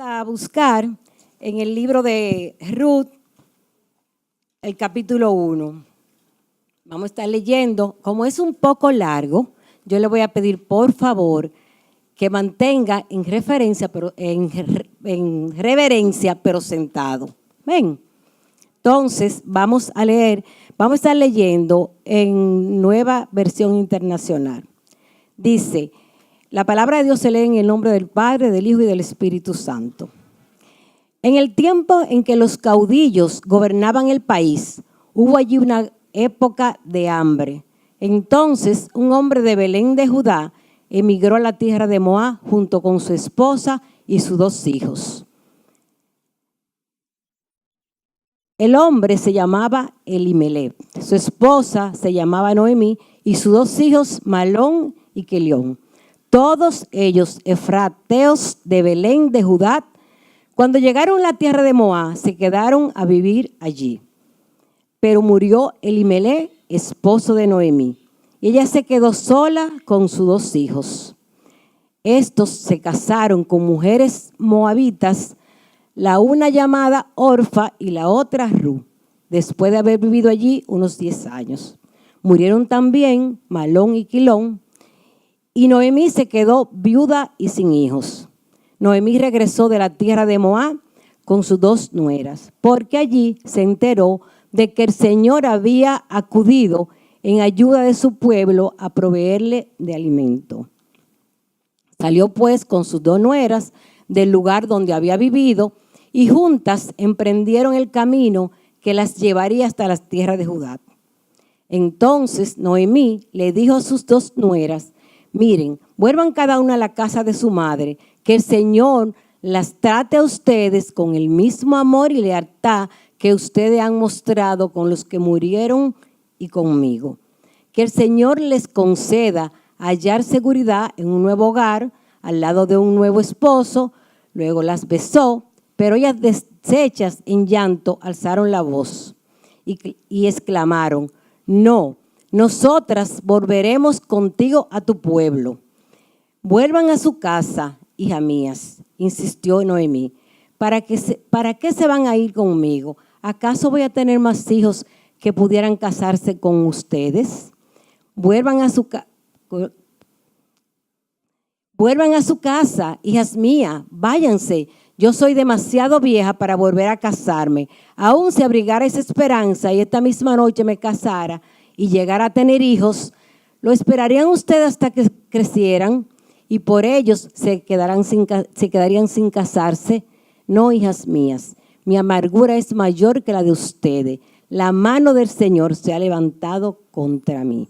A buscar en el libro de Ruth, el capítulo 1. Vamos a estar leyendo. Como es un poco largo, yo le voy a pedir, por favor, que mantenga en reverencia, pero sentado. Ven. Entonces, vamos a estar leyendo en Nueva Versión Internacional. Dice: la palabra de Dios se lee en el nombre del Padre, del Hijo y del Espíritu Santo. En el tiempo en que los caudillos gobernaban el país, hubo allí una época de hambre. Entonces, un hombre de Belén de Judá emigró a la tierra de Moab junto con su esposa y sus 2 hijos. El hombre se llamaba Elimelech, su esposa se llamaba Noemí y sus 2 hijos Malón y Quelión. Todos ellos efrateos de Belén de Judá. Cuando llegaron a la tierra de Moab, se quedaron a vivir allí. Pero murió Elimelech, esposo de Noemí, y ella se quedó sola con sus 2 hijos. Estos se casaron con mujeres moabitas, la una llamada Orfa y la otra Ruth, después de haber vivido allí unos 10 años. Murieron también Malón y Quilón, y Noemí se quedó viuda y sin hijos. Noemí regresó de la tierra de Moab con sus 2 nueras, porque allí se enteró de que el Señor había acudido en ayuda de su pueblo a proveerle de alimento. Salió pues con sus 2 nueras del lugar donde había vivido y juntas emprendieron el camino que las llevaría hasta las tierras de Judá. Entonces Noemí le dijo a sus 2 nueras: miren, vuelvan cada una a la casa de su madre, que el Señor las trate a ustedes con el mismo amor y lealtad que ustedes han mostrado con los que murieron y conmigo. Que el Señor les conceda hallar seguridad en un nuevo hogar, al lado de un nuevo esposo. Luego las besó, pero ellas, deshechas en llanto, alzaron la voz y exclamaron: no, nosotras volveremos contigo a tu pueblo. Vuelvan a su casa, hijas mías, insistió Noemí. ¿Para qué se van a ir conmigo? ¿Acaso voy a tener más hijos que pudieran casarse con ustedes? Vuelvan a su casa, hijas mías, váyanse. Yo soy demasiado vieja para volver a casarme. Aún si abrigara esa esperanza y esta misma noche me casara y llegara a tener hijos, ¿lo esperarían ustedes hasta que crecieran? Y por ellos se quedarían sin casarse. No, hijas mías, mi amargura es mayor que la de ustedes. La mano del Señor se ha levantado contra mí.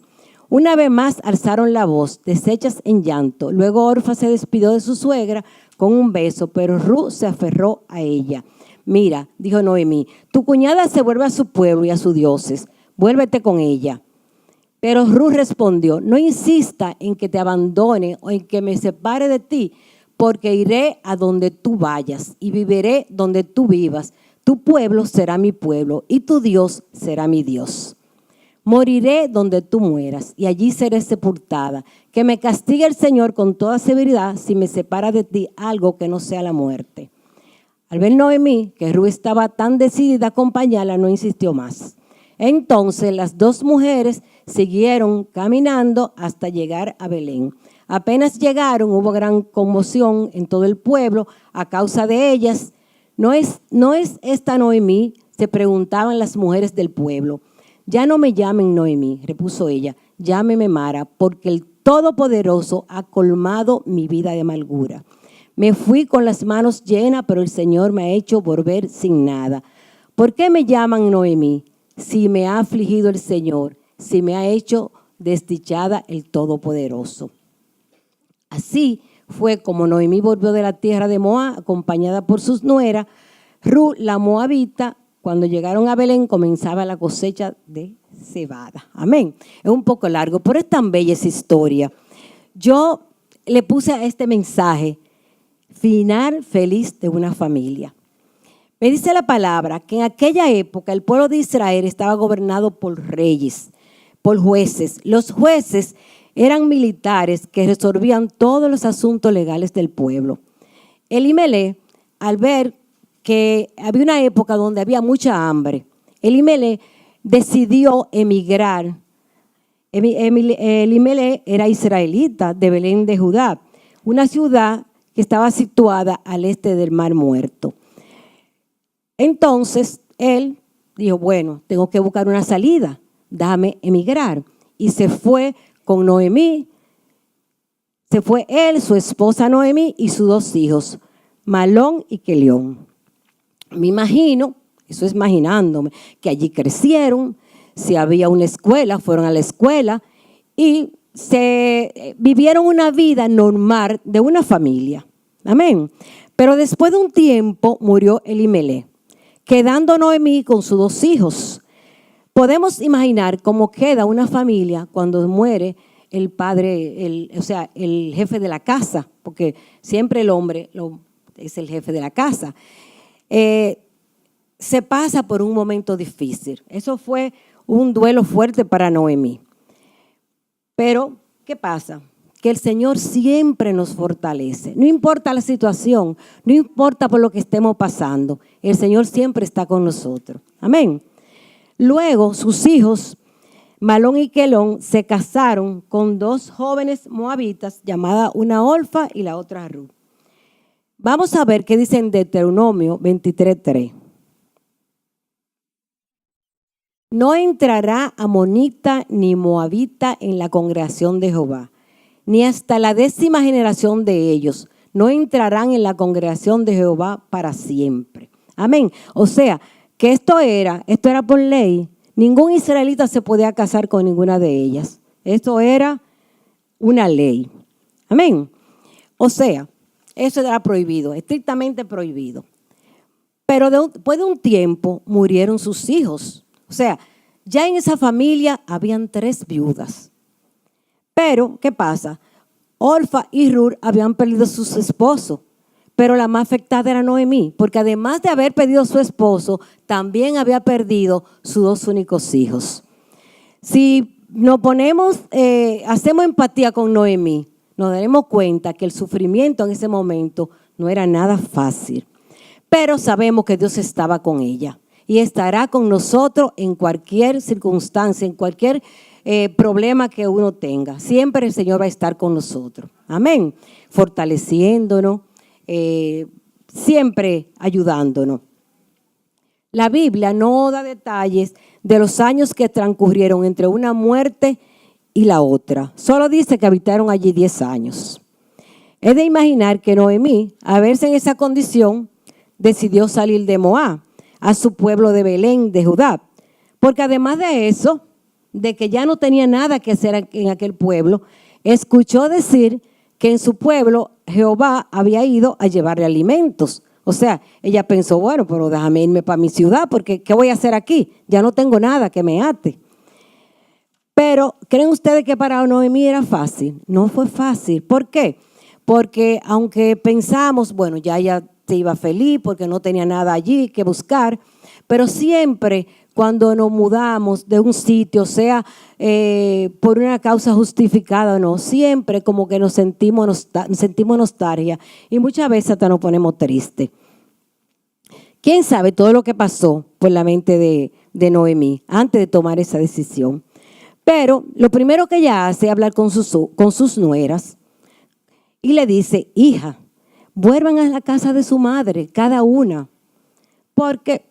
Una vez más alzaron la voz, deshechas en llanto. Luego Orfa se despidió de su suegra con un beso, pero Ruth se aferró a ella. Mira, dijo Noemí, tu cuñada se vuelve a su pueblo y a sus dioses. Vuélvete con ella. Pero Ruth respondió: no insista en que te abandone o en que me separe de ti, porque iré a donde tú vayas y viviré donde tú vivas. Tu pueblo será mi pueblo y tu Dios será mi Dios. Moriré donde tú mueras y allí seré sepultada. Que me castigue el Señor con toda severidad si me separa de ti algo que no sea la muerte. Al ver Noemí que Ruth estaba tan decidida a acompañarla, no insistió más. Entonces las 2 mujeres siguieron caminando hasta llegar a Belén. Apenas llegaron, hubo gran conmoción en todo el pueblo a causa de ellas. ¿No es esta Noemí?, se preguntaban las mujeres del pueblo. Ya no me llamen Noemí, repuso ella, llámeme Mara, porque el Todopoderoso ha colmado mi vida de amargura. Me fui con las manos llenas, pero el Señor me ha hecho volver sin nada. ¿Por qué me llaman Noemí? Si me ha afligido el Señor, si me ha hecho desdichada el Todopoderoso. Así fue como Noemí volvió de la tierra de Moab, acompañada por sus nueras. Ruth, la moabita, cuando llegaron a Belén, comenzaba la cosecha de cebada. Amén. Es un poco largo, pero es tan bella esa historia. Yo le puse a este mensaje: final feliz de una familia. Me dice la palabra que en aquella época el pueblo de Israel estaba gobernado por reyes, por jueces. Los jueces eran militares que resolvían todos los asuntos legales del pueblo. Elimelech al ver que había una época donde había mucha hambre, Elimelech decidió emigrar. Elimelech era israelita de Belén de Judá, una ciudad que estaba situada al este del Mar Muerto. Entonces, él dijo, bueno, tengo que buscar una salida, déjame emigrar. Y se fue con Noemí, se fue él, su esposa Noemí y sus 2 hijos, Malón y Quelión. Me imagino, eso es imaginándome, que allí crecieron, si había una escuela, fueron a la escuela y se vivieron una vida normal de una familia. Amén. Pero después de un tiempo murió Elimelech, quedando Noemí con sus 2 hijos. Podemos imaginar cómo queda una familia cuando muere el padre, el jefe de la casa, porque siempre el hombre es el jefe de la casa. Se pasa por un momento difícil. Eso fue un duelo fuerte para Noemí. Pero, ¿qué pasa? Que el Señor siempre nos fortalece. No importa la situación, no importa por lo que estemos pasando, el Señor siempre está con nosotros. Amén. Luego, sus hijos, Malón y Quelión, se casaron con 2 jóvenes moabitas, llamadas una Orfa y la otra Ruth. Vamos a ver qué dice en Deuteronomio 23:3. No entrará amonita ni moabita en la congregación de Jehová, ni hasta la 10ª generación de ellos. No entrarán en la congregación de Jehová para siempre. Amén. O sea, que esto era por ley. Ningún israelita se podía casar con ninguna de ellas. Esto era una ley. Amén. O sea, eso era prohibido, estrictamente prohibido. Pero después de un tiempo murieron sus hijos. O sea, ya en esa familia habían 3 viudas. Pero, ¿qué pasa? Orfa y Ruth habían perdido sus esposos. Pero la más afectada era Noemí, porque además de haber perdido a su esposo, también había perdido sus 2 únicos hijos. Si nos ponemos, hacemos empatía con Noemí, nos daremos cuenta que el sufrimiento en ese momento no era nada fácil. Pero sabemos que Dios estaba con ella y estará con nosotros en cualquier circunstancia, en cualquier problema que uno tenga. Siempre el Señor va a estar con nosotros. Amén. Fortaleciéndonos. Siempre ayudándonos. La Biblia no da detalles de los años que transcurrieron entre una muerte y la otra. Solo dice que habitaron allí 10 años. Es de imaginar que Noemí, al verse en esa condición, decidió salir de Moab a su pueblo de Belén de Judá. Porque además de eso, de que ya no tenía nada que hacer en aquel pueblo, escuchó decir que en su pueblo Jehová había ido a llevarle alimentos. O sea, ella pensó, bueno, pero déjame irme para mi ciudad, porque ¿qué voy a hacer aquí? Ya no tengo nada que me ate. Pero, ¿creen ustedes que para Noemí era fácil? No fue fácil. ¿Por qué? Porque aunque pensamos, bueno, ya ella se iba feliz porque no tenía nada allí que buscar, pero siempre cuando nos mudamos de un sitio, sea por una causa justificada o no, siempre como que nos sentimos nostalgia y muchas veces hasta nos ponemos tristes. ¿Quién sabe todo lo que pasó por la mente de Noemí antes de tomar esa decisión? Pero lo primero que ella hace es hablar con sus nueras y le dice, hija, vuelvan a la casa de su madre, cada una, porque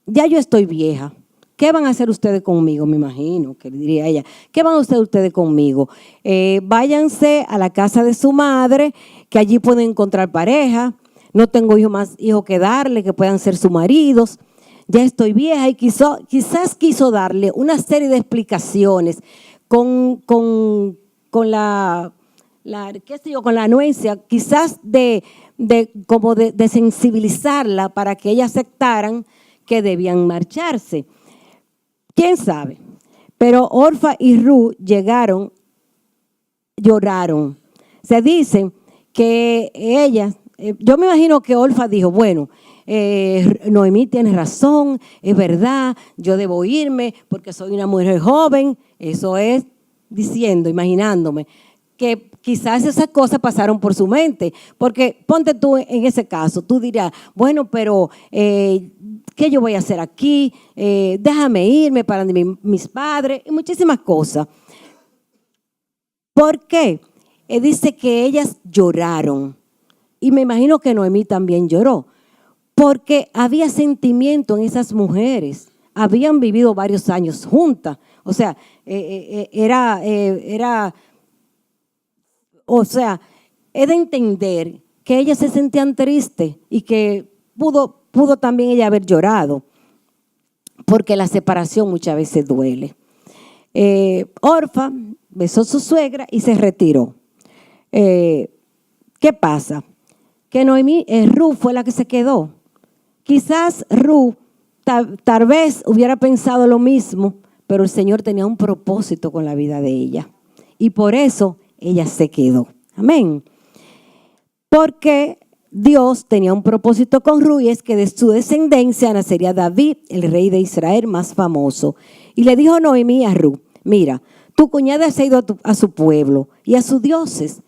ya yo estoy vieja. ¿Qué van a hacer ustedes conmigo? Me imagino que le diría ella. ¿Qué van a hacer ustedes conmigo? Váyanse a la casa de su madre, que allí pueden encontrar pareja. No tengo más hijos que darle, que puedan ser sus maridos. Ya estoy vieja y quizás quiso darle una serie de explicaciones con la anuencia, quizás de sensibilizarla para que ella aceptaran que debían marcharse. ¿Quién sabe? Pero Orfa y Ruth llegaron, lloraron. Se dice que ellas, yo me imagino que Orfa dijo, bueno, Noemí tiene razón, es verdad, yo debo irme porque soy una mujer joven. Eso es diciendo, imaginándome, que quizás esas cosas pasaron por su mente, porque ponte tú en ese caso, tú dirás, bueno, pero ¿qué yo voy a hacer aquí? Déjame irme para mis padres y muchísimas cosas. ¿Por qué? Dice que ellas lloraron y me imagino que Noemí también lloró, porque había sentimiento en esas mujeres, habían vivido varios años juntas, o sea, es de entender que ellas se sentían tristes y que pudo también ella haber llorado, porque la separación muchas veces duele. Orfa besó a su suegra y se retiró. ¿Qué pasa? Que Noemí, Ruth fue la que se quedó. Quizás Ruth tal vez hubiera pensado lo mismo, pero el Señor tenía un propósito con la vida de ella. Y por eso ella se quedó. Amén. Porque Dios tenía un propósito con Ruth y es que de su descendencia nacería David, el rey de Israel más famoso. Y le dijo Noemí a Ruth, mira, tu cuñada se ha ido a su pueblo y a sus dioses.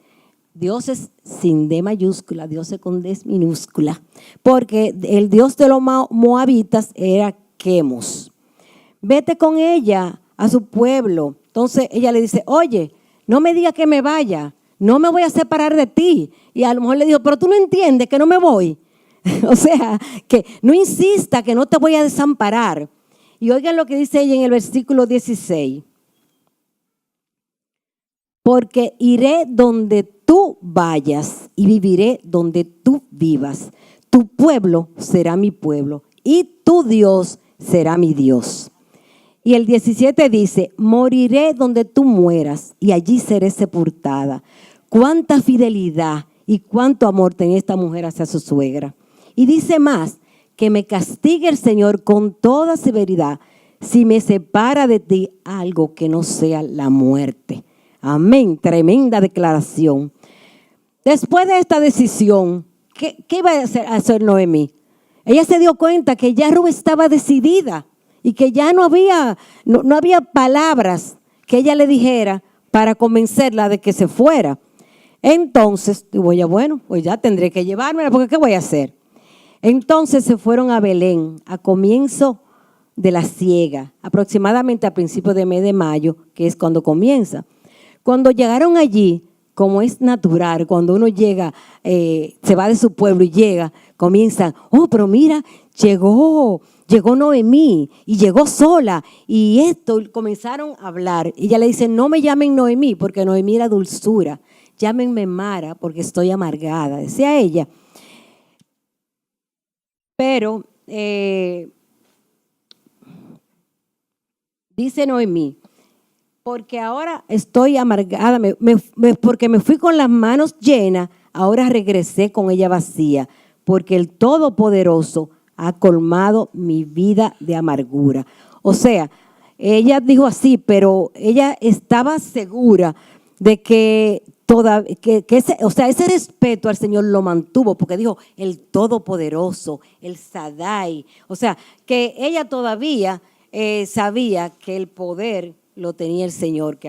Dioses sin D mayúscula, dioses con D minúscula, porque el dios de los moabitas era Quemos. Vete con ella a su pueblo. Entonces ella le dice, oye, no me digas que me vaya, no me voy a separar de ti. Y a lo mejor le dijo, pero tú no entiendes que no me voy. O sea, que no insista que no te voy a desamparar. Y oigan lo que dice ella en el versículo 16. Porque iré donde tú vayas y viviré donde tú vivas. Tu pueblo será mi pueblo y tu Dios será mi Dios. Y el 17 dice, moriré donde tú mueras y allí seré sepultada. Cuánta fidelidad y cuánto amor tenía esta mujer hacia su suegra. Y dice más, que me castigue el Señor con toda severidad si me separa de ti algo que no sea la muerte. Amén, tremenda declaración. Después de esta decisión, ¿qué iba a hacer Noemí? Ella se dio cuenta que ya Ruth estaba decidida y que ya no había palabras que ella le dijera para convencerla de que se fuera. Entonces, bueno, pues ya tendré que llevármela porque ¿qué voy a hacer? Entonces se fueron a Belén a comienzo de la siega, aproximadamente a principios de mes de mayo, que es cuando comienza. Cuando llegaron allí, como es natural, cuando uno llega, se va de su pueblo y llega, comienzan, pero mira, llegó Noemí y llegó sola y esto, y comenzaron a hablar. Y ella le dice, no me llamen Noemí porque Noemí era dulzura, llámenme Mara porque estoy amargada, decía ella. Pero dice Noemí, porque ahora estoy amargada, porque me fui con las manos llenas, ahora regresé con ella vacía, porque el Todopoderoso ha colmado mi vida de amargura. O sea, ella dijo así, pero ella estaba segura de que ese respeto al Señor lo mantuvo, porque dijo el Todopoderoso, el Sadai. O sea, que ella todavía sabía que el poder lo tenía el Señor,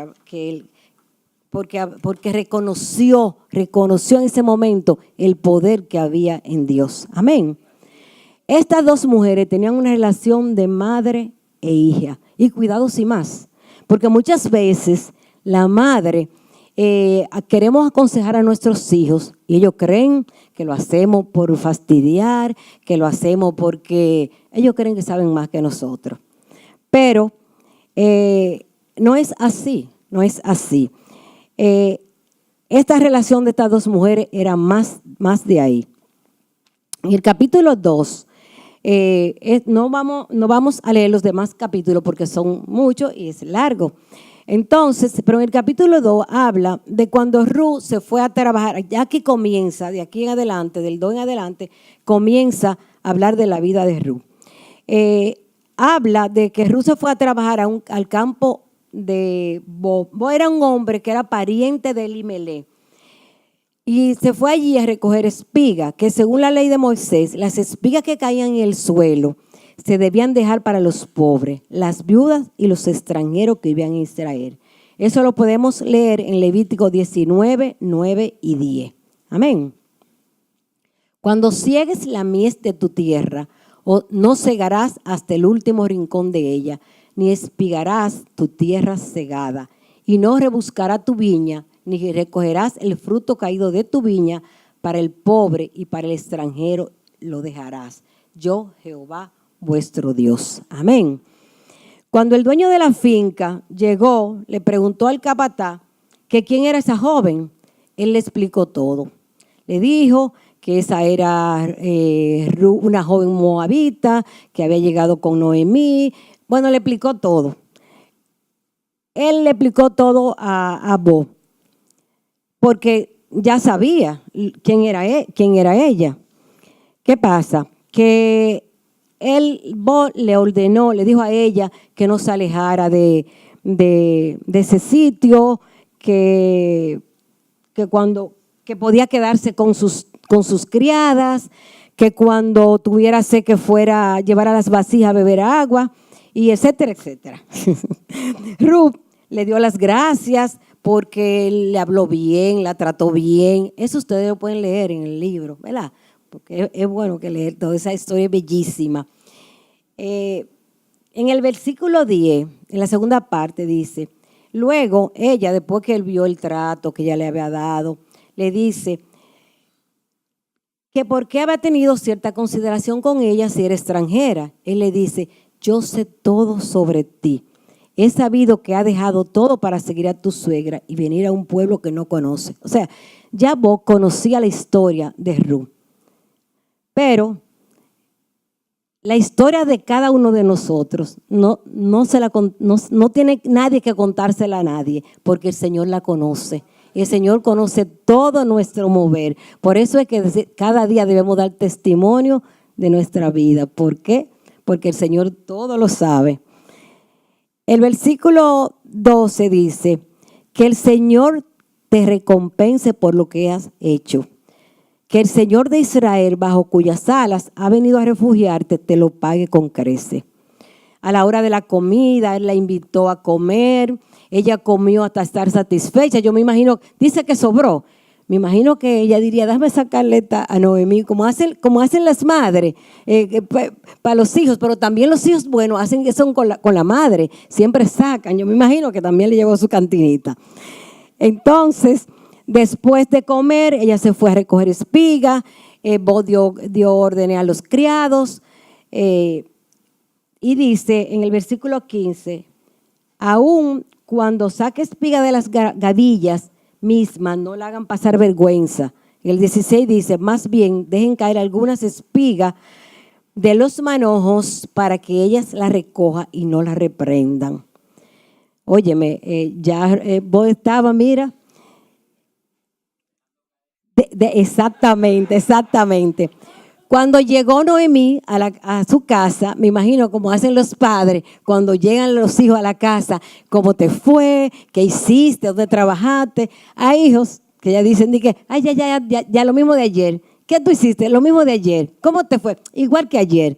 porque reconoció en ese momento el poder que había en Dios. Amén. Estas dos mujeres tenían una relación de madre e hija. Y cuidado sin más, porque muchas veces la madre queremos aconsejar a nuestros hijos y ellos creen que lo hacemos por fastidiar, que lo hacemos porque ellos creen que saben más que nosotros. Pero no es así, no es así. Esta relación de estas dos mujeres era más de ahí. En el capítulo 2, no vamos a leer los demás capítulos porque son muchos y es largo. Entonces, pero en el capítulo 2 habla de cuando Ruth se fue a trabajar. Ya aquí comienza, de aquí en adelante, del 2 en adelante, comienza a hablar de la vida de Ruth. Habla de que Ruth se fue a trabajar al campo de Bo. Bo era un hombre que era pariente de Elimelech. Y se fue allí a recoger espigas, que según la ley de Moisés, las espigas que caían en el suelo se debían dejar para los pobres, las viudas y los extranjeros que vivían en Israel. Eso lo podemos leer en Levítico 19, 9 y 10. Amén. Cuando ciegues la mies de tu tierra, no cegarás hasta el último rincón de ella, ni espigarás tu tierra cegada, y no rebuscará tu viña, ni recogerás el fruto caído de tu viña, para el pobre y para el extranjero lo dejarás. Yo, Jehová, vuestro Dios. Amén. Cuando el dueño de la finca llegó, le preguntó al capataz que quién era esa joven. Él le explicó todo. Le dijo que esa era una joven moabita que había llegado con Noemí. Bueno, le explicó todo. Él le explicó todo a Boaz, porque ya sabía quién era ella. ¿Qué pasa? Que Boaz le ordenó, le dijo a ella que no se alejara de ese sitio, que podía quedarse con sus criadas, que cuando tuviera sed que fuera a llevar a las vasijas a beber agua, y etcétera, etcétera. Ruth le dio las gracias porque él le habló bien, la trató bien. Eso ustedes lo pueden leer en el libro, ¿verdad? Porque es bueno que leer toda esa historia, es bellísima. En el versículo 10, en la segunda parte dice, luego ella, después que él vio el trato que ella le había dado, le dice que por qué había tenido cierta consideración con ella si era extranjera. Él le dice, yo sé todo sobre ti. He sabido que ha dejado todo para seguir a tu suegra y venir a un pueblo que no conoce. O sea, ya Boaz conocía la historia de Ruth. Pero la historia de cada uno de nosotros no tiene nadie que contársela a nadie, porque el Señor la conoce. Y el Señor conoce todo nuestro mover. Por eso es que cada día debemos dar testimonio de nuestra vida. ¿Por qué? Porque el Señor todo lo sabe. El versículo 12 dice, que el Señor te recompense por lo que has hecho. Que el Señor de Israel, bajo cuyas alas ha venido a refugiarte, te lo pague con creces. A la hora de la comida, él la invitó a comer. Ella comió hasta estar satisfecha. Yo me imagino, dice que sobró. Me imagino que ella diría, déjame sacarle a Noemí, como hacen las madres para los hijos, pero también los hijos, bueno, hacen eso con la madre, siempre sacan. Yo me imagino que también le llevó su cantinita. Entonces, después de comer, ella se fue a recoger espiga, Boaz dio órdenes a los criados, y dice en el versículo 15, aún cuando saque espiga de las gavillas mismas, no la hagan pasar vergüenza. El 16 dice, más bien dejen caer algunas espigas de los manojos para que ellas las recojan y no las reprendan. Óyeme, vos estaba, mira, exactamente. Cuando llegó Noemí a su casa, me imagino como hacen los padres, cuando llegan los hijos a la casa, ¿cómo te fue? ¿Qué hiciste? ¿Dónde trabajaste? Hay hijos que ya dicen, ay, ya, lo mismo de ayer. ¿Qué tú hiciste? Lo mismo de ayer. ¿Cómo te fue? Igual que ayer.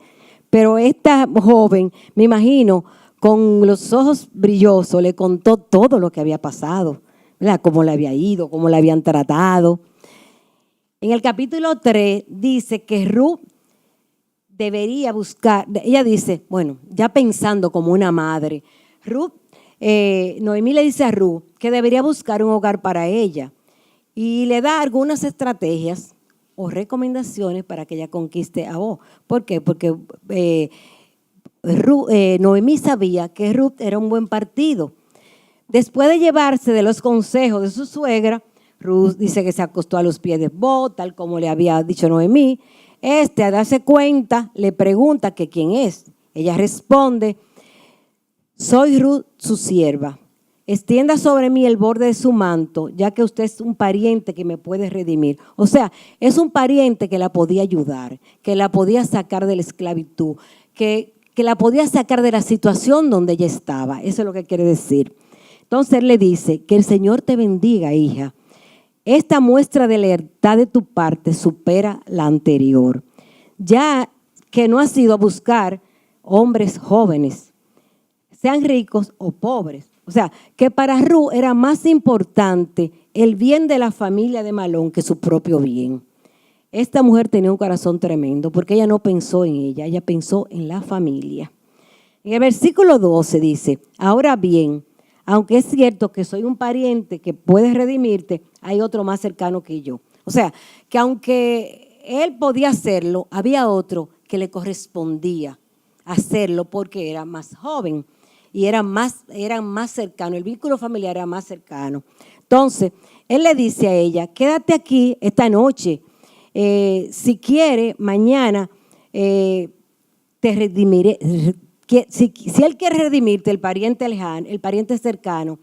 Pero esta joven, me imagino, con los ojos brillosos, le contó todo lo que había pasado, ¿verdad? Cómo le había ido, cómo la habían tratado. En el capítulo 3 dice que Ruth debería buscar, ella dice, bueno, ya pensando como una madre, Noemí le dice a Ruth que debería buscar un hogar para ella y le da algunas estrategias o recomendaciones para que ella conquiste a Boaz. ¿Por qué? Porque Noemí sabía que Ruth era un buen partido. Después de llevarse de los consejos de su suegra, Ruth dice que se acostó a los pies de Boaz, tal como le había dicho Noemí. A darse cuenta, le pregunta que quién es. Ella responde, soy Ruth, su sierva. Extienda sobre mí el borde de su manto, ya que usted es un pariente que me puede redimir. O sea, es un pariente que la podía ayudar, que la podía sacar de la esclavitud, que la podía sacar de la situación donde ella estaba. Eso es lo que quiere decir. Entonces él le dice, que el Señor te bendiga, hija. Esta muestra de lealtad de tu parte supera la anterior, ya que no has ido a buscar hombres jóvenes, sean ricos o pobres, O sea, que para Ruth era más importante el bien de la familia de Malón que su propio bien. Esta mujer tenía un corazón tremendo porque ella no pensó en ella pensó en la familia. En el versículo 12 dice, ahora bien, aunque es cierto que soy un pariente que puede redimirte, hay otro más cercano que yo. O sea, que aunque él podía hacerlo, había otro que le correspondía hacerlo porque era más joven y era más cercano, el vínculo familiar era más cercano. Entonces, él le dice a ella, quédate aquí esta noche, si quiere, mañana te redimiré. Si él quiere redimirte, el pariente lejano, el pariente cercano,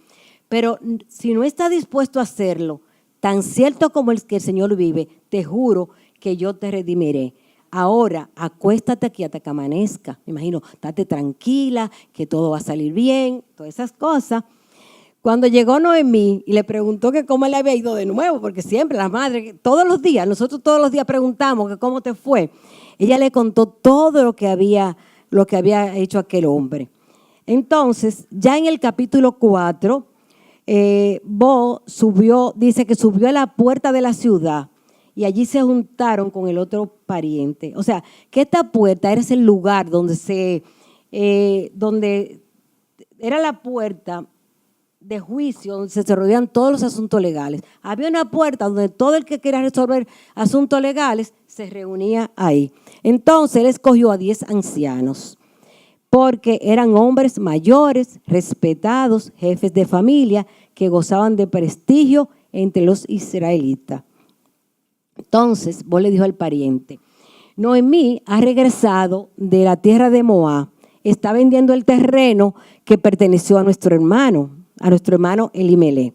pero si no está dispuesto a hacerlo, tan cierto como el que el Señor vive, te juro que yo te redimiré. Ahora, acuéstate aquí hasta que amanezca. Me imagino, estate tranquila, que todo va a salir bien, todas esas cosas. Cuando llegó Noemí y le preguntó que cómo le había ido de nuevo, porque siempre la madre, nosotros todos los días preguntamos que cómo te fue. Ella le contó todo lo que había hecho aquel hombre. Entonces, ya en el capítulo 4, Boaz dice que subió a la puerta de la ciudad y allí se juntaron con el otro pariente. O sea, que esta puerta era ese lugar donde era la puerta de juicio, donde se resolvían todos los asuntos legales. Había una puerta donde todo el que quería resolver asuntos legales se reunía ahí. Entonces él escogió a 10 ancianos, porque eran hombres mayores, respetados, jefes de familia, que gozaban de prestigio entre los israelitas. Entonces, vos le dijo al pariente, Noemí ha regresado de la tierra de Moab, está vendiendo el terreno que perteneció a nuestro hermano Elimelech.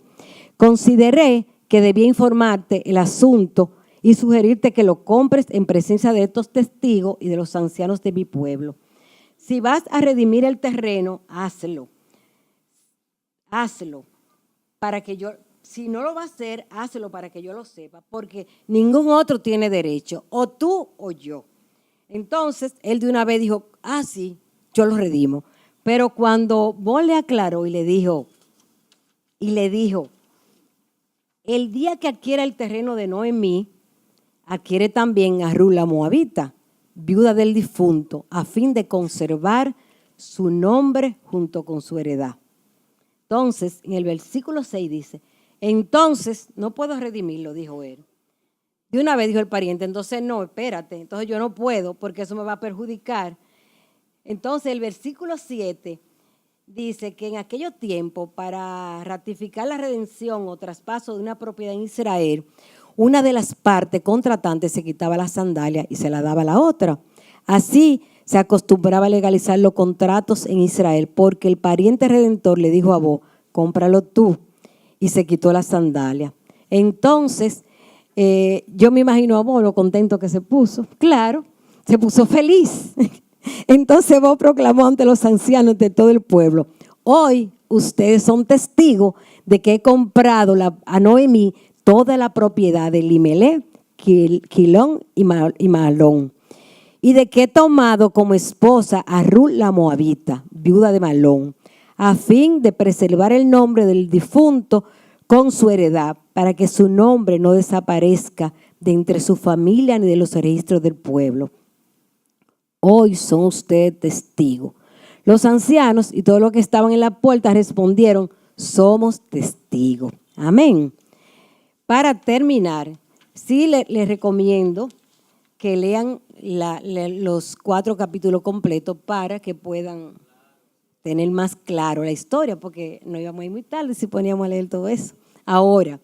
Consideré que debía informarte el asunto y sugerirte que lo compres en presencia de estos testigos y de los ancianos de mi pueblo. Si vas a redimir el terreno, hazlo. Hazlo para que yo, si no lo va a hacer, hazlo para que yo lo sepa, porque ningún otro tiene derecho, o tú o yo. Entonces, él de una vez dijo, sí, yo lo redimo. Pero cuando Boaz le aclaró y le dijo, el día que adquiera el terreno de Noemí, adquiere también a Ruth la moabita, viuda del difunto, a fin de conservar su nombre junto con su heredad. Entonces, en el versículo 6 dice, entonces no puedo redimirlo, dijo él. De una vez dijo el pariente, entonces no, espérate, entonces yo no puedo porque eso me va a perjudicar. Entonces el versículo 7 dice que en aquellos tiempos, para ratificar la redención o traspaso de una propiedad en Israel, una de las partes contratantes se quitaba la sandalia y se la daba a la otra. Así se acostumbraba a legalizar los contratos en Israel, porque el pariente redentor le dijo a Boaz, cómpralo tú, y se quitó la sandalia. Entonces, yo me imagino a Boaz lo contento que se puso. Claro, se puso feliz. Entonces Boaz proclamó ante los ancianos de todo el pueblo, hoy ustedes son testigos de que he comprado a Noemí toda la propiedad de Elimelech, Quilón y Malón, y de que he tomado como esposa a Ruth la moabita, viuda de Malón, a fin de preservar el nombre del difunto con su heredad, para que su nombre no desaparezca de entre su familia ni de los registros del pueblo. Hoy son ustedes testigos. Los ancianos y todos los que estaban en la puerta respondieron, somos testigos. Amén. Para terminar, sí les recomiendo que lean los 4 capítulos completos para que puedan tener más claro la historia, porque no íbamos a ir muy tarde si poníamos a leer todo eso. Ahora,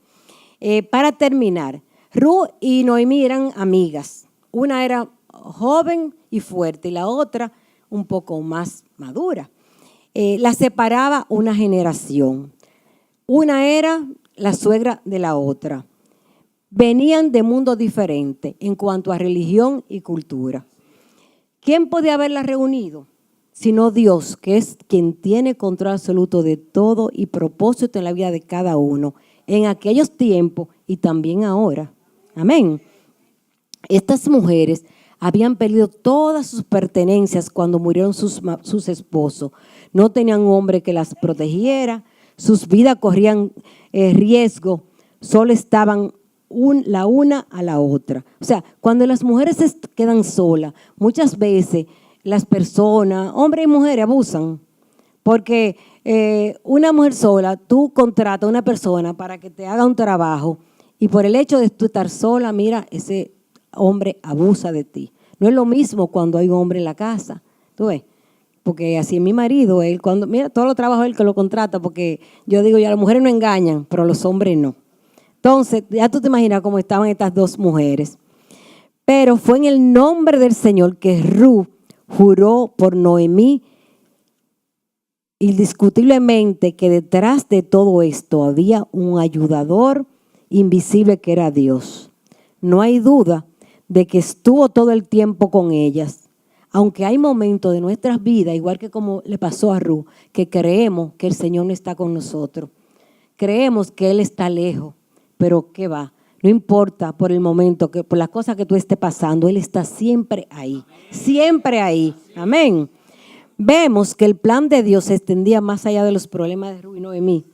para terminar, Ruth y Noemí eran amigas. Una era joven y fuerte y la otra un poco más madura. La separaba una generación. Una era la suegra de la otra. Venían de mundos diferentes en cuanto a religión y cultura. ¿Quién podía haberla reunido? Sino Dios, que es quien tiene control absoluto de todo y propósito en la vida de cada uno, en aquellos tiempos y también ahora. Amén. Estas mujeres habían perdido todas sus pertenencias cuando murieron sus esposos. No tenían un hombre que las protegiera, sus vidas corrían riesgo, solo estaban la una a la otra. O sea, cuando las mujeres se quedan solas, muchas veces las personas, hombres y mujeres, abusan. Porque una mujer sola, tú contratas a una persona para que te haga un trabajo y por el hecho de tú estar sola, mira, ese hombre abusa de ti. No es lo mismo cuando hay un hombre en la casa, tú ves. Porque así es mi marido, él cuando, mira, todo lo trabajo él que lo contrata, porque yo digo, ya las mujeres no engañan, pero los hombres no. Entonces, ya tú te imaginas cómo estaban estas dos mujeres. Pero fue en el nombre del Señor que Ruth juró por Noemí indiscutiblemente que detrás de todo esto había un ayudador invisible que era Dios. No hay duda de que estuvo todo el tiempo con ellas. Aunque hay momentos de nuestras vidas, igual que como le pasó a Ruth, que creemos que el Señor no está con nosotros. Creemos que Él está lejos, pero ¿qué va? No importa por el momento, por las cosas que tú estés pasando, Él está siempre ahí. Siempre ahí. Amén. Vemos que el plan de Dios se extendía más allá de los problemas de Ruth y Noemí,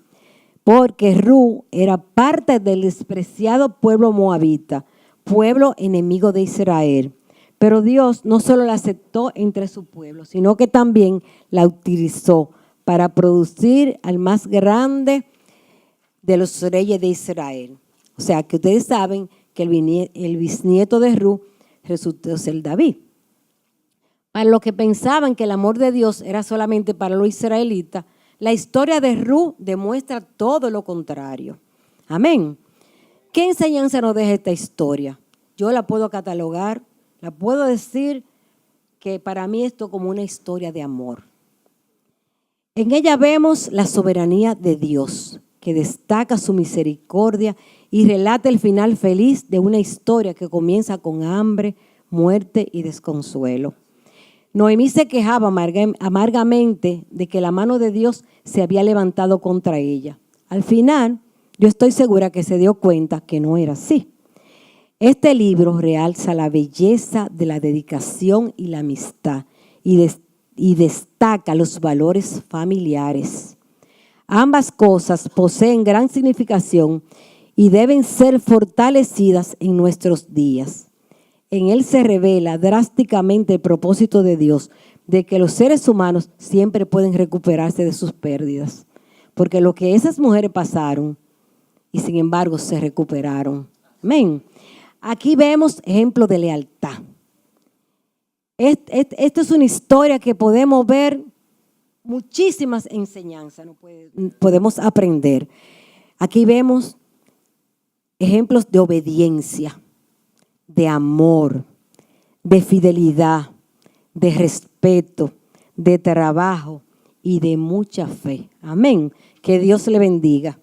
porque Ruth era parte del despreciado pueblo moabita, pueblo enemigo de Israel. Pero Dios no solo la aceptó entre su pueblo, sino que también la utilizó para producir al más grande de los reyes de Israel. O sea, que ustedes saben que el bisnieto de Ruth resultó ser David. Para los que pensaban que el amor de Dios era solamente para los israelitas, la historia de Ruth demuestra todo lo contrario. Amén. ¿Qué enseñanza nos deja esta historia? Yo la puedo catalogar, la puedo decir que para mí esto como una historia de amor. En ella vemos la soberanía de Dios, que destaca su misericordia y relata el final feliz de una historia que comienza con hambre, muerte y desconsuelo. Noemí se quejaba amargamente de que la mano de Dios se había levantado contra ella. Al final, yo estoy segura que se dio cuenta que no era así. Este libro realza la belleza de la dedicación y la amistad y destaca los valores familiares. Ambas cosas poseen gran significación y deben ser fortalecidas en nuestros días. En él se revela drásticamente el propósito de Dios de que los seres humanos siempre pueden recuperarse de sus pérdidas. Porque lo que esas mujeres pasaron y sin embargo se recuperaron. Amén. Aquí vemos ejemplos de lealtad. Esta es una historia que podemos ver muchísimas enseñanzas, podemos aprender. Aquí vemos ejemplos de obediencia, de amor, de fidelidad, de respeto, de trabajo y de mucha fe. Amén. Que Dios le bendiga.